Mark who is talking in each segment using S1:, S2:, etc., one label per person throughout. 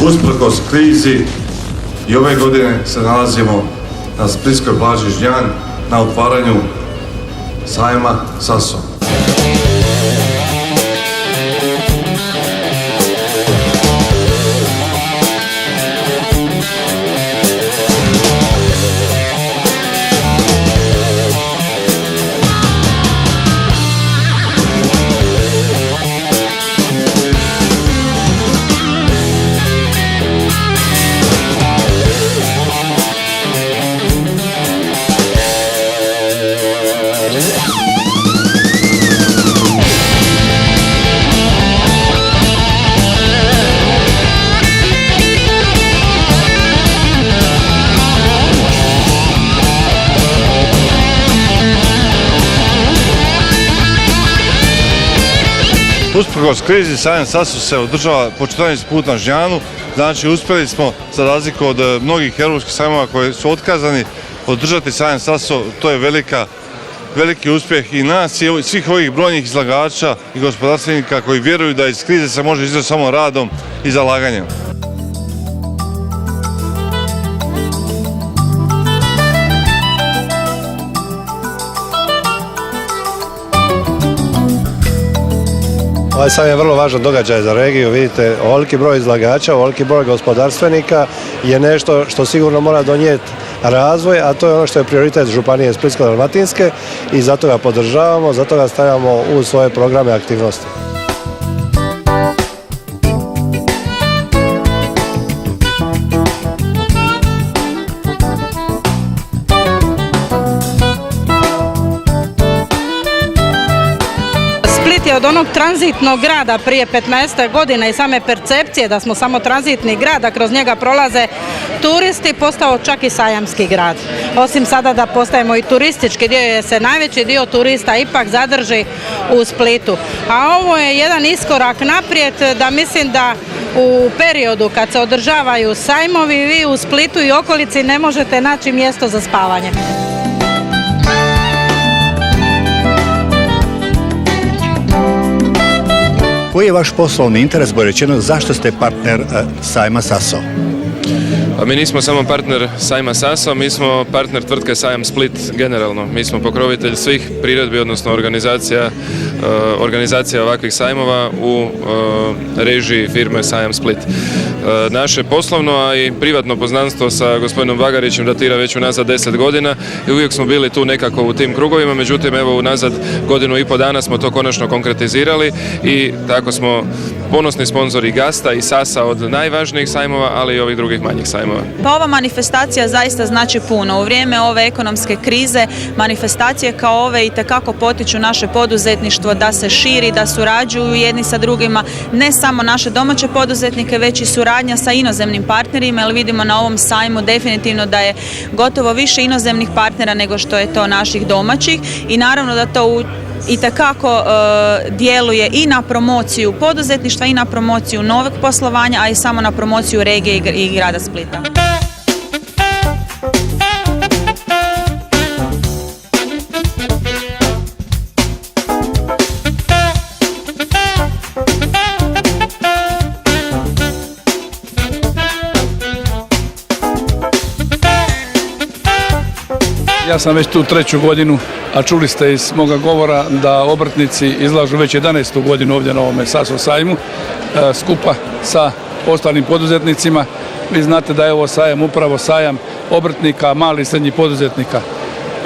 S1: Usprkos krizi i ove godine se nalazimo na splitskoj plaži Žnjan na otvaranju sajma Sasso.
S2: Usprkos krizi sajam Sasso se održava po 14 puta na Žnjanu, znači uspjeli smo, za razliku od mnogih europskih sajmova koji su otkazani, održati sajam Sasso. To je veliki uspjeh i nas i svih ovih brojnih izlagača i gospodarstvenika koji vjeruju da iz krize se može izaći samo radom i zalaganjem.
S3: Ovaj sajam je vrlo važan događaj za regiju, vidite, ovoliki broj izlagača, ovoliki broj gospodarstvenika je nešto što sigurno mora donijeti razvoj, a to je ono što je prioritet Županije Splitsko-dalmatinske i zato ga podržavamo, zato ga stavljamo u svoje programe aktivnosti.
S4: Od onog tranzitnog grada prije 15 godina i same percepcije da smo samo tranzitni grad, a kroz njega prolaze turisti, postao čak i sajamski grad. Osim sada da postajemo i turistički dio, jer se najveći dio turista ipak zadrži u Splitu. A ovo je jedan iskorak naprijed, da mislim da u periodu kad se održavaju sajmovi, vi u Splitu i okolici ne možete naći mjesto za spavanje.
S5: Koji je vaš poslovni interes, bolje rečeno, zašto ste partner sajma Sasso?
S6: Mi nismo samo partner sajma Sasso, mi smo partner tvrtke Sajam Split generalno. Mi smo pokrovitelj svih priredbi, odnosno organizacija ovakvih sajmova u režiji firme Sajam Split. Naše poslovno, a i privatno poznanstvo sa gospodinom Bagarićem datira već unazad 10 godina i uvijek smo bili tu nekako u tim krugovima, međutim evo unazad godinu i pol dana smo to konačno konkretizirali i tako smo ponosni sponzori Gasta i Sasa od najvažnijih sajmova, ali i ovih drugih manjih sajmova.
S7: Pa ova manifestacija zaista znači puno. U vrijeme ove ekonomske krize manifestacije kao ove itekako potiču naše poduzetništvo da se širi, da surađuju jedni sa drugima, ne samo naše domaće poduzetnike, već i suradnja sa inozemnim partnerima, jer vidimo na ovom sajmu definitivno da je gotovo više inozemnih partnera nego što je to naših domaćih i naravno da to itekako djeluje i na promociju poduzetništva i na promociju novog poslovanja, a i samo na promociju regije i grada Splita.
S8: Ja sam već tu 3. godinu, a čuli ste iz moga govora da obrtnici izlažu već 11. godinu ovdje na ovome Sasso sajmu, skupa sa ostalim poduzetnicima. Vi znate da je ovo sajam upravo sajam obrtnika, malih i srednjih poduzetnika.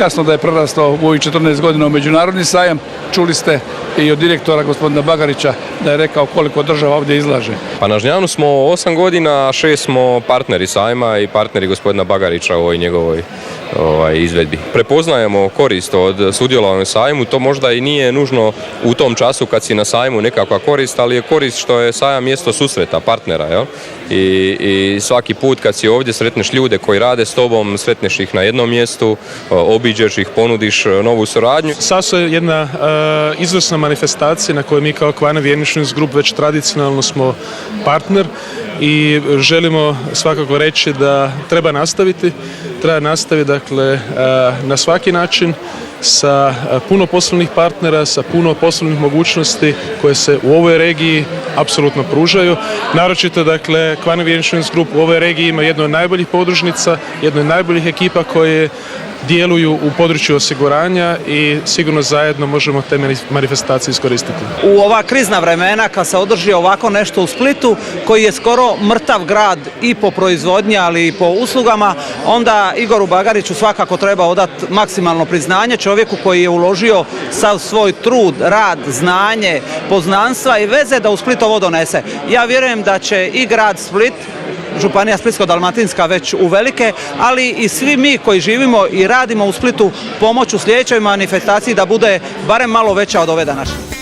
S8: Jasno da je prerastao u ovih 14 godina u međunarodni sajam. Čuli ste i od direktora gospodina Bagarića da je rekao koliko država ovdje izlaže.
S9: Pa na Žnjanu smo 8 godina, a 6 smo partneri sajma i partneri gospodina Bagarića u ovoj njegovoj izvedbi. Prepoznajemo korist od sudjelovanja u sajmu, to možda i nije nužno u tom času kad si na sajmu nekakva korist, ali je korist što je sajam mjesto susreta partnera, jel? I svaki put kad si ovdje sretneš ljude koji rade s tobom, sretneš ih na jednom mjestu, obiđeš ih, ponudiš novu suradnju.
S10: Sasso je jedna izvrsna manifestacija na kojoj mi kao Kvarner Insurance Group već tradicionalno smo partner i želimo svakako reći da treba nastaviti dakle na svaki način sa puno poslovnih partnera, sa puno poslovnih mogućnosti koje se u ovoj regiji apsolutno pružaju. Naročito, dakle, Kvarner Insurance Group u ovoj regiji ima jednu od najboljih podružnica, jednu od najboljih ekipa koje djeluju u području osiguranja i sigurno zajedno možemo te manifestacije iskoristiti.
S11: U ova krizna vremena kad se održi ovako nešto u Splitu koji je skoro mrtav grad i po proizvodnji ali i po uslugama, onda Igoru Bagariću svakako treba odati maksimalno priznanje, čovjeku koji je uložio sav svoj trud, rad, znanje, poznanstva i veze da u Split ovo donese. Ja vjerujem da će i grad Split, Županija Splitsko-dalmatinska već uvelike, ali i svi mi koji živimo i radimo u Splitu pomoć u sljedećoj manifestaciji da bude barem malo veća od ove današnje.